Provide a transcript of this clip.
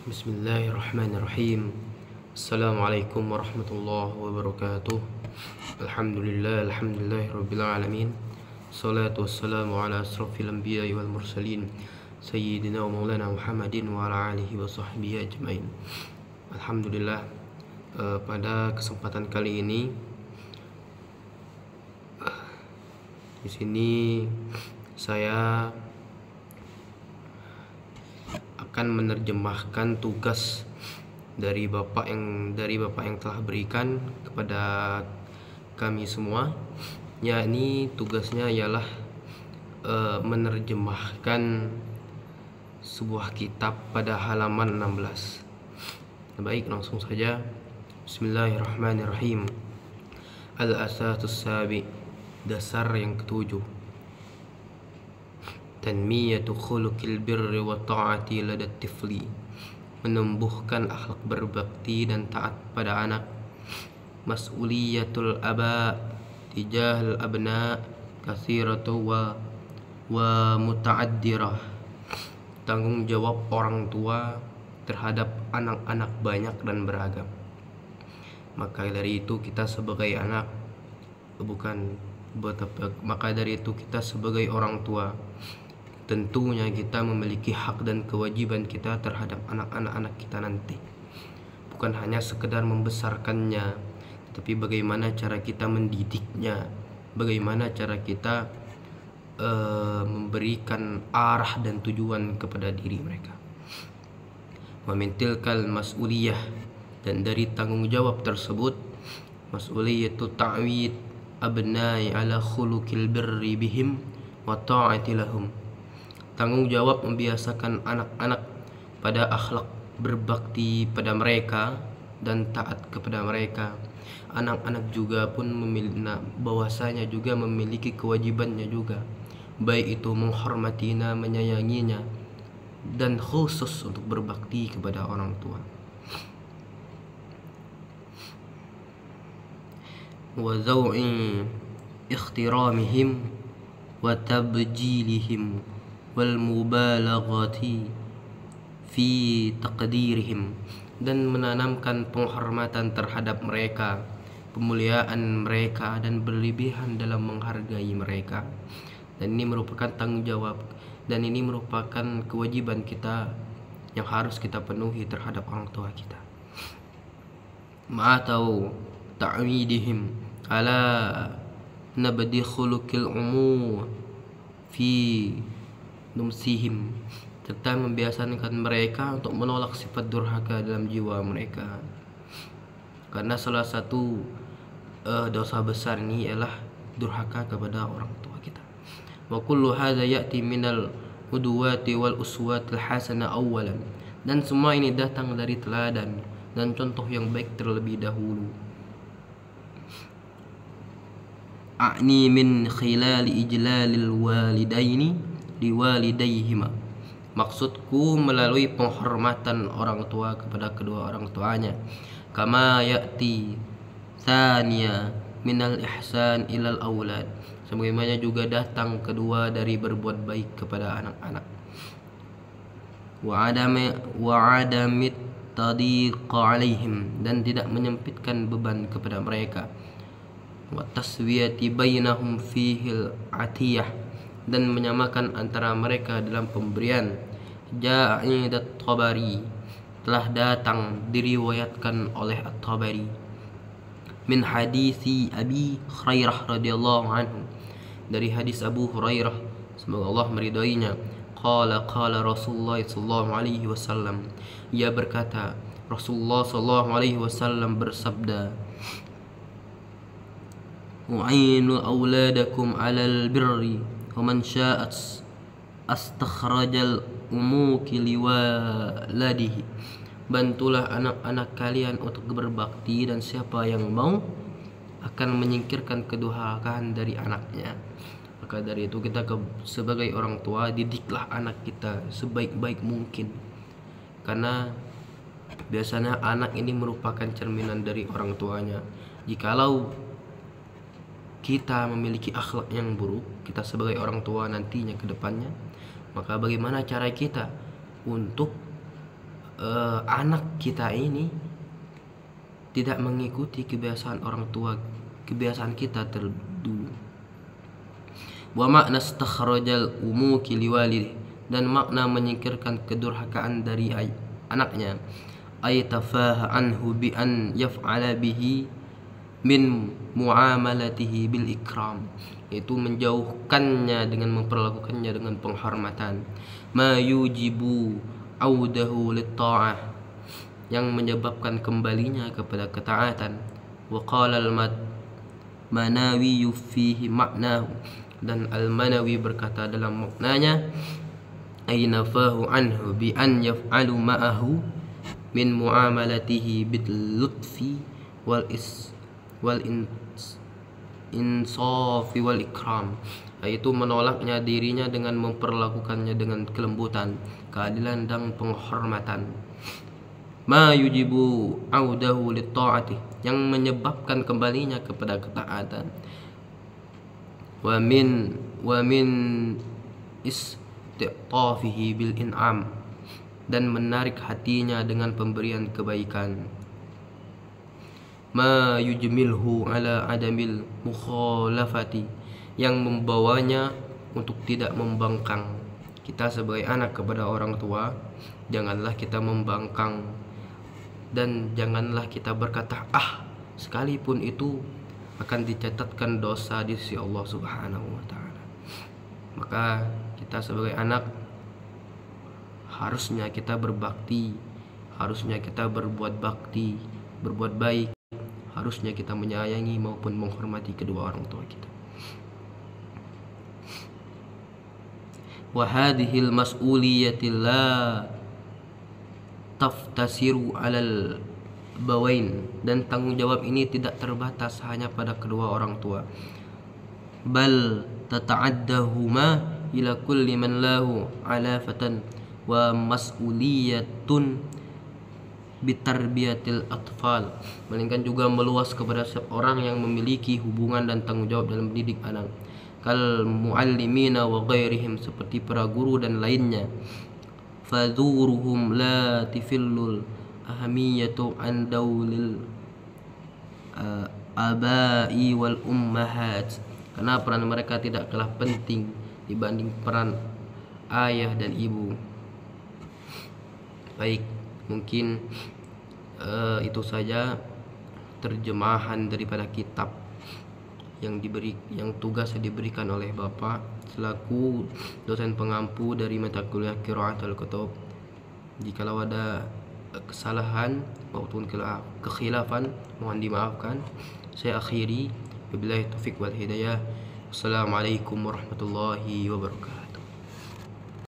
Bismillahirrahmanirrahim. Assalamualaikum warahmatullahi wabarakatuh. Alhamdulillahirabbil alamin. Salatu wassalamu ala asrofil anbiya'i wal mursalin Sayyidina wa maulana Muhammadin wa ala alihi wa sahbihi ajmain. Alhamdulillah, pada kesempatan kali ini di sini saya akan menerjemahkan tugas dari Bapak yang telah berikan kepada kami semua, yakni tugasnya ialah menerjemahkan sebuah kitab pada halaman 16. Baik, langsung saja. Bismillahirrahmanirrahim. Al-asatus sabi, dasar yang ketujuh. Tanmiyatu khuluqil birri wa ta'ati lada tifli, menumbuhkan akhlak berbakti dan taat pada anak. Mas'uliyatul aba tijahal abna katsiratu wa muta'addirah, tanggung jawab orang tua terhadap anak-anak banyak dan beragam. Maka dari itu kita sebagai orang tua, tentunya kita memiliki hak dan kewajiban kita terhadap anak-anak kita nanti. Bukan hanya sekedar membesarkannya, tapi bagaimana cara kita mendidiknya, bagaimana cara kita memberikan arah dan tujuan kepada diri mereka. Wa min tilkal mas'uliyah, dan dari tanggung jawab tersebut, mas'uliyatu ta'wid abnai ala khuluqil birri bihim wa ta'ati lahum, tanggung jawab membiasakan anak-anak pada akhlak berbakti pada mereka dan taat kepada mereka. Anak-anak juga pun bahwasanya juga memiliki kewajibannya juga, baik itu menghormatinya, menyayanginya, dan khusus untuk berbakti kepada orang tua. Wa zaw'i ikhtiramihim wa tabjilihim wal mubalaghati fi taqdirihim, dan menanamkan penghormatan terhadap mereka, pemuliaan mereka, dan berlebihan dalam menghargai mereka. Dan ini merupakan tanggung jawab, dan ini merupakan kewajiban kita yang harus kita penuhi terhadap orang tua kita. Ma'atau ta'widihim ala nabdi khuluqil umur fi numsihim, serta membiasakan mereka untuk menolak sifat durhaka dalam jiwa mereka. Karena salah satu dosa besar ini ialah durhaka kepada orang tua kita. Wa kullu hadza ya'ti minal udwati wal uswatil hasanah awwalan, dan semua ini datang dari teladan dan contoh yang baik terlebih dahulu. A'ni min khilali ijlalil walidaini liwalidayhima, maksudku melalui penghormatan orang tua kepada kedua orang tuanya. Kama ya'ti thaniya minal ihsan ilal aulad, sebagaimana juga datang kedua dari berbuat baik kepada anak-anak. Wa adamit tadiqa alaihim, dan tidak menyempitkan beban kepada mereka. Wa taswiyati bainahum fihil atiyah, dan menyamakan antara mereka dalam pemberian. Ja'i at-Tabari, telah datang diriwayatkan oleh At-Tabari, min hadisi Abi Hurairah radhiyallahu anhu, dari hadis Abu Hurairah, semoga Allah meridainya. Qala Rasulullah sallallahu alaihi wasallam, ia berkata, Rasulullah sallallahu alaihi wasallam bersabda, U'inu auladakum 'alal birri wa man sya'at astakhrajal umuki liwaladihi, bantulah anak-anak kalian untuk berbakti, dan siapa yang mau akan menyingkirkan kedurhakaan dari anaknya. Maka dari itu kita sebagai orang tua, didiklah anak kita sebaik-baik mungkin, karena biasanya anak ini merupakan cerminan dari orang tuanya. Jikalau kita memiliki akhlak yang buruk, kita sebagai orang tua nantinya ke depannya, maka bagaimana cara kita untuk anak kita ini tidak mengikuti kebiasaan orang tua, kebiasaan kita terdulu. Wa makna istakhrajal umuki liwalidih, dan makna menyingkirkan kedurhakaan dari anaknya, ay tafaha anhu bi an yaf'ala bihi min muamalatihi bil ikram, yaitu menjauhkannya dengan memperlakukannya dengan penghormatan, ma yujibu audahu lit ta'ah, yang menyebabkan kembalinya kepada ketaatan. Wa qala al-Manawi fihi maknahu, dan Al-Manawi berkata dalam maknanya, ay nafahu anhu bi an yaf'alu ma'ahu min muamalatihi bil lutfi wal insafi wal ikram, yaitu menolaknya dirinya dengan memperlakukannya dengan kelembutan, keadilan dan penghormatan. Ma yujibu audahu lit ta'ati, yang menyebabkan kembalinya kepada ketaatan. Wa min istiqafihi bil in'am, dan menarik hatinya dengan pemberian kebaikan. Ma yujmilhu ala adamil mukhalafati, yang membawanya untuk tidak membangkang. Kita sebagai anak kepada orang tua, janganlah kita membangkang, dan janganlah kita berkata sekalipun itu akan dicatatkan dosa di sisi Allah Subhanahu wa taala. Maka kita sebagai anak harusnya kita berbakti, harusnya kita berbuat bakti, berbuat baik, harusnya kita menyayangi maupun menghormati kedua orang tua kita. Wa hadhil mas'uliyati la taftasiru alal bawain, dan tanggung jawab ini tidak terbatas hanya pada kedua orang tua, bal tata'addahuma ila kulli man lahu alafatan wa mas'uliyatun bitarbiyatil atfal, melainkan juga meluas kepada seorang yang memiliki hubungan dan tanggung jawab dalam mendidik anak, kal muallimina wa ghairihim, seperti para guru dan lainnya. Fadhuruhum la tifillul ahamiyatu an daulil abai wal ummahat, karena peran mereka tidak kalah penting dibanding peran ayah dan ibu. Baik, mungkin itu saja terjemahan daripada kitab yang tugas diberikan oleh Bapak selaku dosen pengampu dari mata kuliah Qiraatul Kutub. Jikalau ada kesalahan maupun kekhilafan, mohon dimaafkan. Saya akhiri, wabillahi taufik wal hidayah. Assalamualaikum warahmatullahi wabarakatuh.